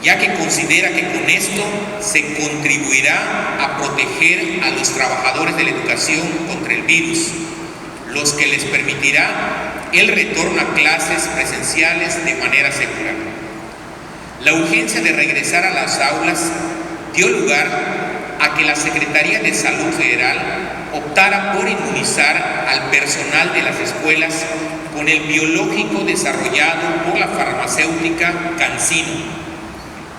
ya que considera que con esto se contribuirá a proteger a los trabajadores de la educación contra el virus, los que les permitirá el retorno a clases presenciales de manera segura. La urgencia de regresar a las aulas dio lugar a que la Secretaría de Salud Federal optara por inmunizar al personal de las escuelas con el biológico desarrollado por la farmacéutica CanSino,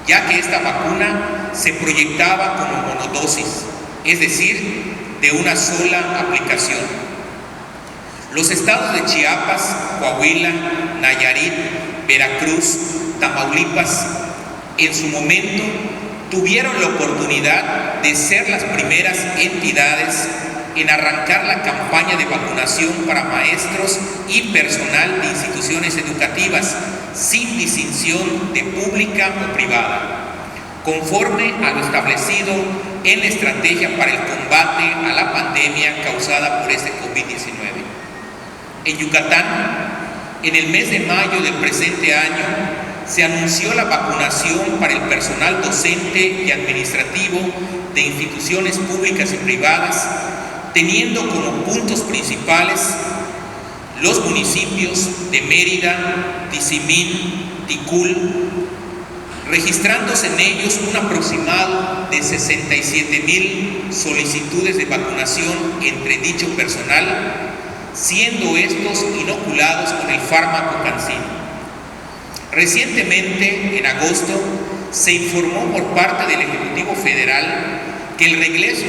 ya que esta vacuna se proyectaba como monodosis, es decir, de una sola aplicación. Los estados de Chiapas, Coahuila, Nayarit, Veracruz, Tamaulipas, en su momento tuvieron la oportunidad de ser las primeras entidades en arrancar la campaña de vacunación para maestros y personal de instituciones educativas, sin distinción de pública o privada, conforme a lo establecido en la estrategia para el combate a la pandemia causada por este COVID-19. En Yucatán, en el mes de mayo del presente año, se anunció la vacunación para el personal docente y administrativo de instituciones públicas y privadas, teniendo como puntos principales los municipios de Mérida, Tizimín, Ticul, registrándose en ellos un aproximado de 67,000 solicitudes de vacunación entre dicho personal, siendo estos inoculados con el fármaco CanSino. Recientemente, en agosto, se informó por parte del Ejecutivo Federal que el regreso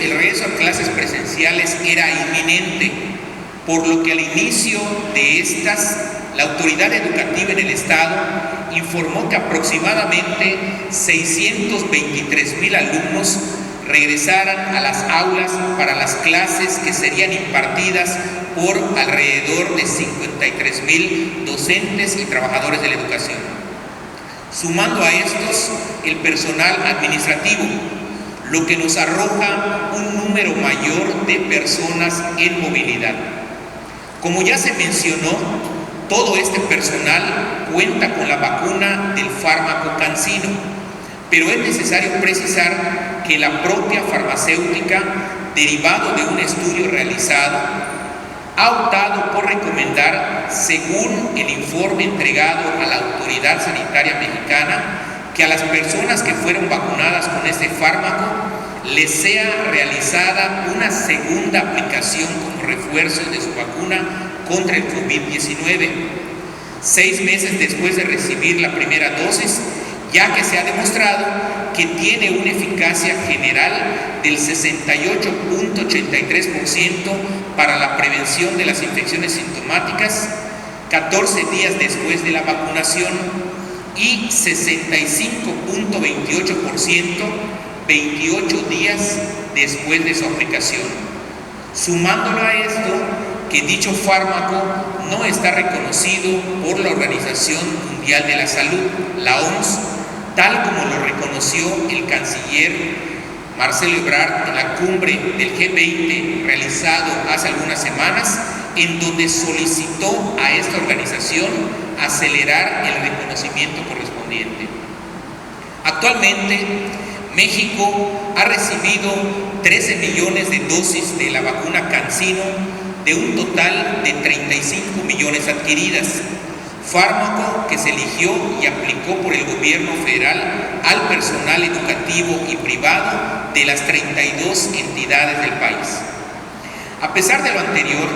a clases presenciales era inminente, por lo que al inicio de estas, la autoridad educativa en el estado informó que aproximadamente 623,000 alumnos regresaran a las aulas para las clases que serían impartidas por alrededor de 53,000 docentes y trabajadores de la educación. Sumando a estos el personal administrativo, lo que nos arroja un número mayor de personas en movilidad. Como ya se mencionó, todo este personal cuenta con la vacuna del fármaco CanSino, pero es necesario precisar que la propia farmacéutica, derivado de un estudio realizado, ha optado por recomendar, según el informe entregado a la Autoridad Sanitaria Mexicana, que a las personas que fueron vacunadas con este fármaco les sea realizada una segunda aplicación como refuerzo de su vacuna contra el COVID-19, 6 meses después de recibir la primera dosis, ya que se ha demostrado que tiene una eficacia general del 68.83% para la prevención de las infecciones sintomáticas 14 días después de la vacunación y 65.28% 28 días después de su aplicación. Sumándolo a esto, que dicho fármaco no está reconocido por la Organización Mundial de la Salud, la OMS, tal como lo reconoció el canciller Marcelo Ebrard en la cumbre del G20 realizado hace algunas semanas, en donde solicitó a esta organización acelerar el reconocimiento correspondiente. Actualmente, México ha recibido 13 millones de dosis de la vacuna CanSino de un total de 35 millones adquiridas, fármaco que se eligió y aplicó por el gobierno federal al personal educativo y privado de las 32 entidades del país. A pesar de lo anterior,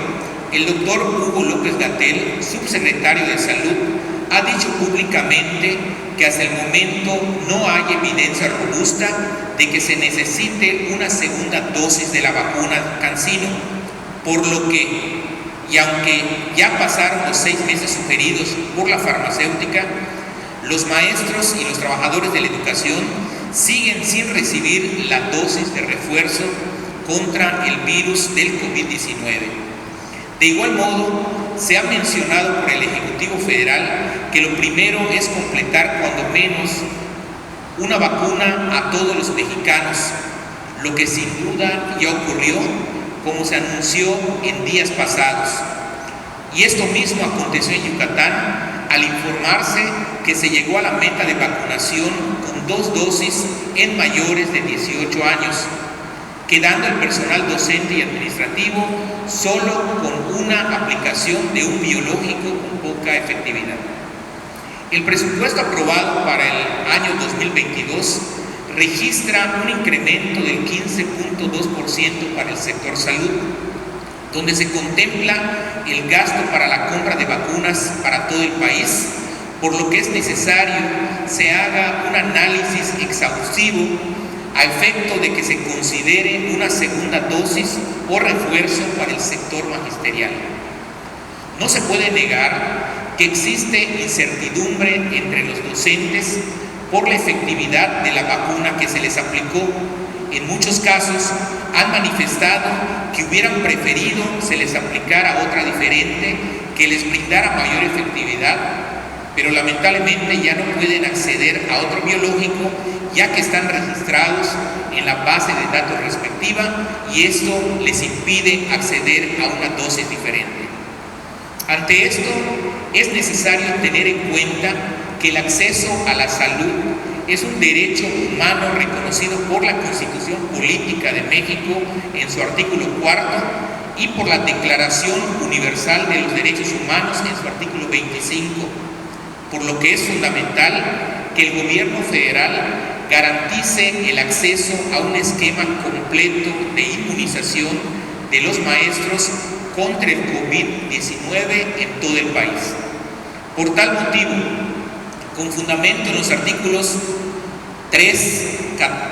el doctor Hugo López-Gatell, subsecretario de Salud, ha dicho públicamente que hasta el momento no hay evidencia robusta de que se necesite una segunda dosis de la vacuna CanSino, por lo que, y aunque ya pasaron los 6 meses sugeridos por la farmacéutica, los maestros y los trabajadores de la educación siguen sin recibir la dosis de refuerzo contra el virus del COVID-19. De igual modo, se ha mencionado por el Ejecutivo Federal que lo primero es completar cuando menos una vacuna a todos los mexicanos, lo que sin duda ya ocurrió, como se anunció en días pasados. Y esto mismo aconteció en Yucatán al informarse que se llegó a la meta de vacunación con 2 dosis en mayores de 18 años, quedando el personal docente y administrativo solo con una aplicación de un biológico con poca efectividad. El presupuesto aprobado para el año 2022 registra un incremento del 15.2% para el sector salud, donde se contempla el gasto para la compra de vacunas para todo el país, por lo que es necesario se haga un análisis exhaustivo a efecto de que se considere una segunda dosis o refuerzo para el sector magisterial. No se puede negar que existe incertidumbre entre los docentes por la efectividad de la vacuna que se les aplicó. En muchos casos han manifestado que hubieran preferido se les aplicara otra diferente que les brindara mayor efectividad, pero lamentablemente ya no pueden acceder a otro biológico ya que están registrados en la base de datos respectiva y esto les impide acceder a una dosis diferente. Ante esto, es necesario tener en cuenta que el acceso a la salud es un derecho humano reconocido por la Constitución Política de México en su artículo 4 y por la Declaración Universal de los Derechos Humanos en su artículo 25, por lo que es fundamental que el gobierno federal garantice el acceso a un esquema completo de inmunización de los maestros contra el COVID-19 en todo el país. Por tal motivo, con fundamento en los artículos 3,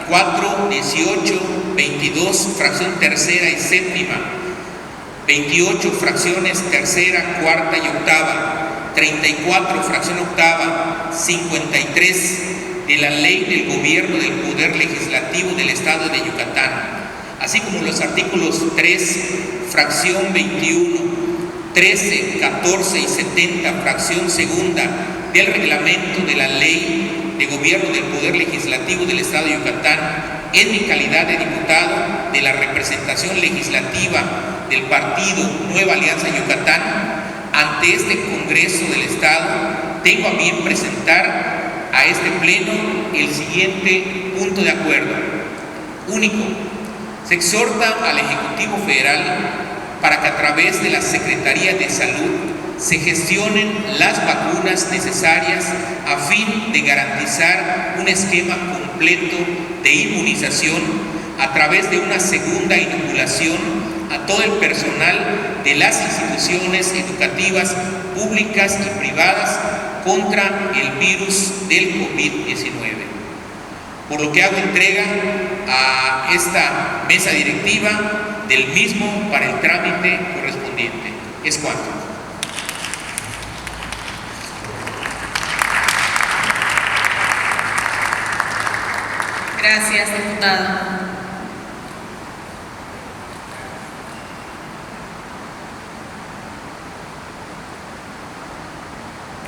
4, 18, 22, fracción tercera y séptima, 28, fracciones tercera, cuarta y octava, 34, fracción octava, 53 de la Ley del Gobierno del Poder Legislativo del Estado de Yucatán, así como los artículos 3, fracción 21, 13, 14 y 70, fracción segunda del reglamento de la Ley de Gobierno del Poder Legislativo del Estado de Yucatán, en mi calidad de diputado de la representación legislativa del partido Nueva Alianza Yucatán, ante este Congreso del Estado, tengo a bien presentar a este Pleno el siguiente punto de acuerdo. Único, se exhorta al Ejecutivo Federal para que a través de la Secretaría de Salud se gestionen las vacunas necesarias a fin de garantizar un esquema completo de inmunización a través de una segunda inoculación a todo el personal de las instituciones educativas públicas y privadas contra el virus del COVID-19. Por lo que hago entrega a esta mesa directiva del mismo para el trámite correspondiente. Es cuanto. Gracias, diputado.